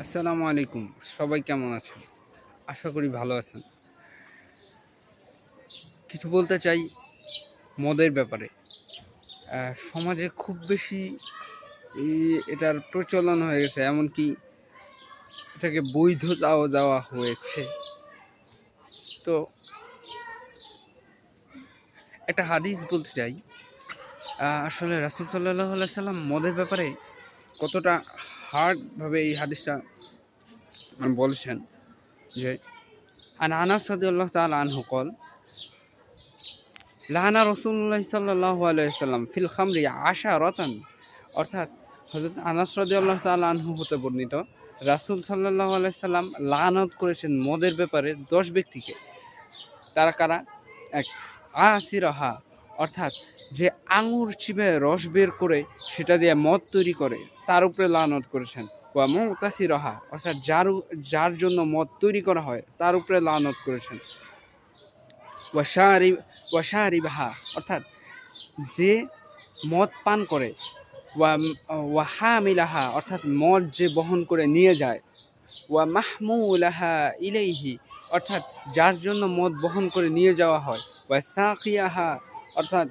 আসসালামু আলাইকুম। সবাই কেমন আছেন? আশা করি ভালো আছেন। কিছু বলতে চাই মদের ব্যাপারে। সমাজে খুব বেশি এটার প্রচলন হয়ে গেছে, এমনকি এটাকে বৈধতাও দেওয়া হয়েছে। তো একটা হাদিস বলতে চাই। আসলে রাসূল সাল্লাল্লাহু আলাইহি সাল্লাম মদের ব্যাপারে কতটা হার্ডভাবে এই হাদিসটা বলেছেন যে, আন আনাস রাদিয়াল্লাহু তাআলা আনহু ক্বাল লানা রাসূলুল্লাহ সাল্লাল্লাহু আলাইহি ওয়াসাল্লাম ফিল খামরি আশারাতান। অর্থাৎ হযরত আনাস রাদিয়াল্লাহু তাআলা আনহু হতে বর্ণিত, রাসূল সাল্লাল্লাহু আলাইহি সাল্লাম লানত করেছেন মদের ব্যাপারে 10 ব্যক্তিকে। তারা কারা? এক, আসিরাহা, অর্থাৎ যে আঙুর চিবে রস বের করে সেটা দিয়ে মদ তৈরি করে তার উপরে লানত করেছেন। ওয়া মুতাসিরাহা, অর্থাৎ যার জন্য মদ তৈরি করা হয় তার উপরে লানত করেছেন। ওয়াশারিবাহা, অর্থাৎ যে মদ পান করে। ওয়াহামিলাহা, অর্থাৎ মদ যে বহন করে নিয়ে যায়। ওয়া মাহমুলাহা ইলাইহি, অর্থাৎ যার জন্য মদ বহন করে নিয়ে যাওয়া হয়। ওয়া সাকিয়াহা, অর্থাৎ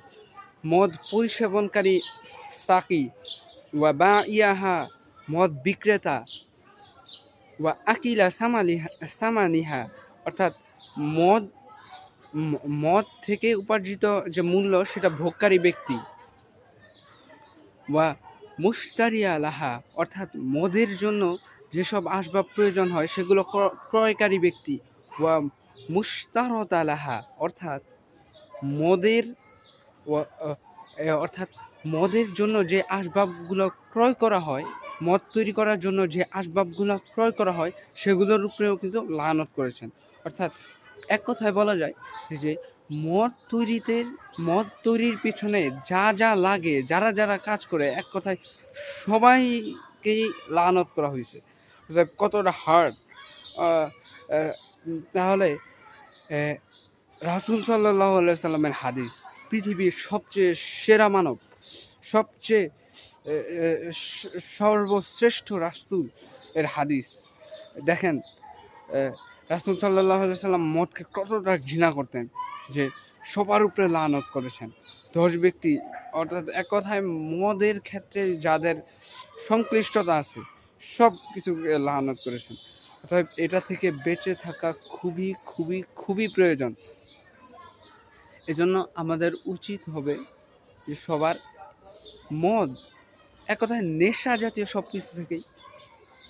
মদ পরিসেবনকারী সাকি। ওয়া বাইয়াহা, মদ বিক্রেতা। ওয়া আকিলা সামানিহা, অর্থাৎ মদ মদ থেকে উপার্জিত যে মূল্য সেটা ভোগকারী ব্যক্তি। ওয়া মুশতারিয়া লাহা, অর্থাৎ মদের জন্য যেসব আসবাব প্রয়োজন হয় সেগুলো ক্রয়কারী ব্যক্তি। ওয়া মুশতারতা লাহা, অর্থাৎ মদের অর্থাৎ মদের জন্য যে আসবাবগুলো ক্রয় করা হয়, মদ তৈরি করার জন্য যে আসবাবগুলো ক্রয় করা হয় সেগুলোর উপরেও কিন্তু লানত করেছেন। অর্থাৎ এক কথায় বলা যায় যে মদ তৈরির পিছনে যা যা লাগে, যারা যারা কাজ করে, এক কথায় সবাইকেই লানত করা হয়েছে। কতটা হার্ড! তাহলে রাসূল সাল্লাল্লাহু আলাইহি সাল্লামের হাদিস, পৃথিবীর সবচেয়ে সেরা মানব, সবচেয়ে সর্বশ্রেষ্ঠ রাসূল এর হাদিস দেখেন। রাসূল সাল্লাল্লাহু আলাইহি সাল্লাম মদকে কতটা ঘৃণা করতেন যে সবার উপরে লানত করেছেন 10 ব্যক্তি। অর্থাৎ এক কথায় মদের ক্ষেত্রে যাদের সংশ্লিষ্টতা আছে সব কিছুকে লানত করেছেন। অর্থাৎ এটা থেকে বেঁচে থাকা খুবই খুবই খুবই প্রয়োজন। এজন্য আমাদের উচিত হবে যে সবার মদ, এক কথায় নেশা জাতীয় সব কিছু থেকেই